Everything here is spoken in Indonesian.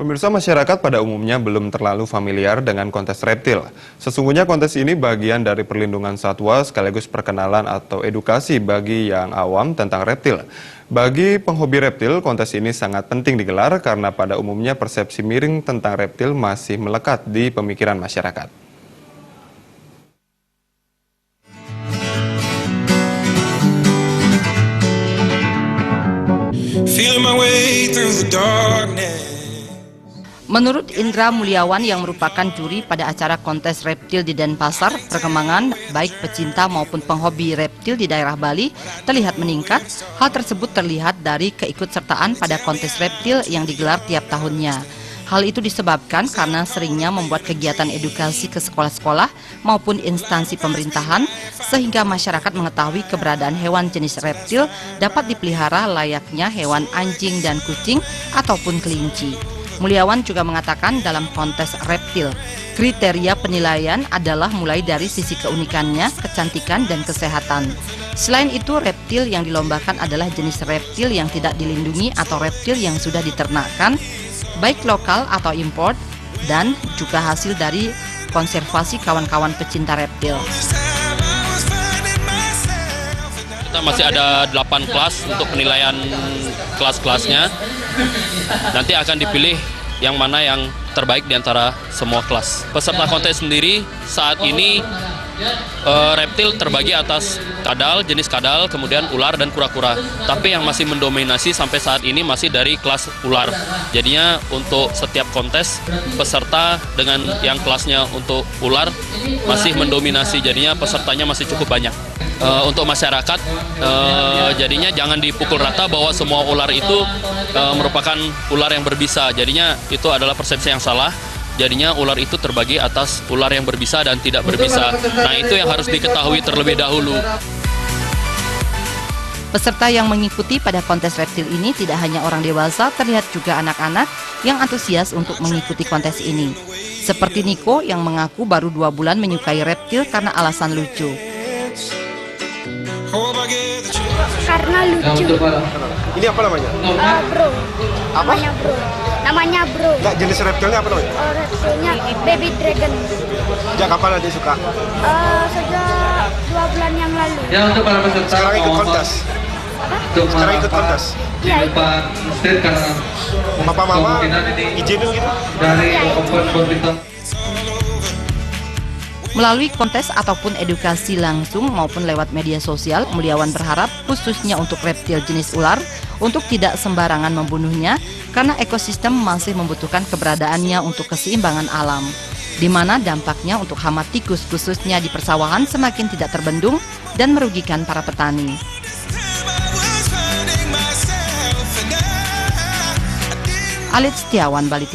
Pemirsa, masyarakat pada umumnya belum terlalu familiar dengan kontes reptil. Sesungguhnya kontes ini bagian dari perlindungan satwa sekaligus perkenalan atau edukasi bagi yang awam tentang reptil. Bagi penghobi reptil, kontes ini sangat penting digelar karena pada umumnya persepsi miring tentang reptil masih melekat di pemikiran masyarakat. Menurut Indra Mulyawan yang merupakan juri pada acara kontes reptil di Denpasar, perkembangan baik pecinta maupun penghobi reptil di daerah Bali terlihat meningkat. Hal tersebut terlihat dari keikutsertaan pada kontes reptil yang digelar tiap tahunnya. Hal itu disebabkan karena seringnya membuat kegiatan edukasi ke sekolah-sekolah maupun instansi pemerintahan sehingga masyarakat mengetahui keberadaan hewan jenis reptil dapat dipelihara layaknya hewan anjing dan kucing ataupun kelinci. Mulyawan juga mengatakan dalam kontes reptil, kriteria penilaian adalah mulai dari sisi keunikannya, kecantikan, dan kesehatan. Selain itu, reptil yang dilombakan adalah jenis reptil yang tidak dilindungi atau reptil yang sudah diternakkan, baik lokal atau import, dan juga hasil dari konservasi kawan-kawan pecinta reptil. Kita masih ada 8 kelas untuk penilaian kelas-kelasnya. Nanti akan dipilih yang mana yang terbaik di antara semua kelas. Peserta kontes sendiri saat ini reptil terbagi atas kadal, jenis kadal, kemudian ular dan kura-kura. Tapi yang masih mendominasi sampai saat ini masih dari kelas ular. Jadinya untuk setiap kontes peserta dengan yang kelasnya untuk ular masih mendominasi. Jadinya pesertanya masih cukup banyak. Untuk masyarakat, jadinya jangan dipukul rata bahwa semua ular itu merupakan ular yang berbisa. Jadinya itu adalah persepsi yang salah. Jadinya ular itu terbagi atas ular yang berbisa dan tidak berbisa. Nah, itu yang harus diketahui terlebih dahulu. Peserta yang mengikuti pada kontes reptil ini tidak hanya orang dewasa, terlihat juga anak-anak yang antusias untuk mengikuti kontes ini. Seperti Niko yang mengaku baru 2 bulan menyukai reptil karena alasan lucu. Karena lucu. Ini apa namanya? Bro. Apa? Namanya bro. Enggak, jenis reptilnya apa namanya? Reptilnya baby dragon. Sejak kapan Adik suka? Sejak 2 bulan yang lalu. Ya, untuk para peserta Sekarang ikut kontes? Sekarang ikut kontes? Iya, ikut. Karena Papa Mama izinin gitu? dari kompetitor. Melalui kontes ataupun edukasi langsung maupun lewat media sosial, Mulyawan berharap khususnya untuk reptil jenis ular untuk tidak sembarangan membunuhnya karena ekosistem masih membutuhkan keberadaannya untuk keseimbangan alam, di mana dampaknya untuk hama tikus khususnya di persawahan semakin tidak terbendung dan merugikan para petani. Alit Setiawan, Bali TV.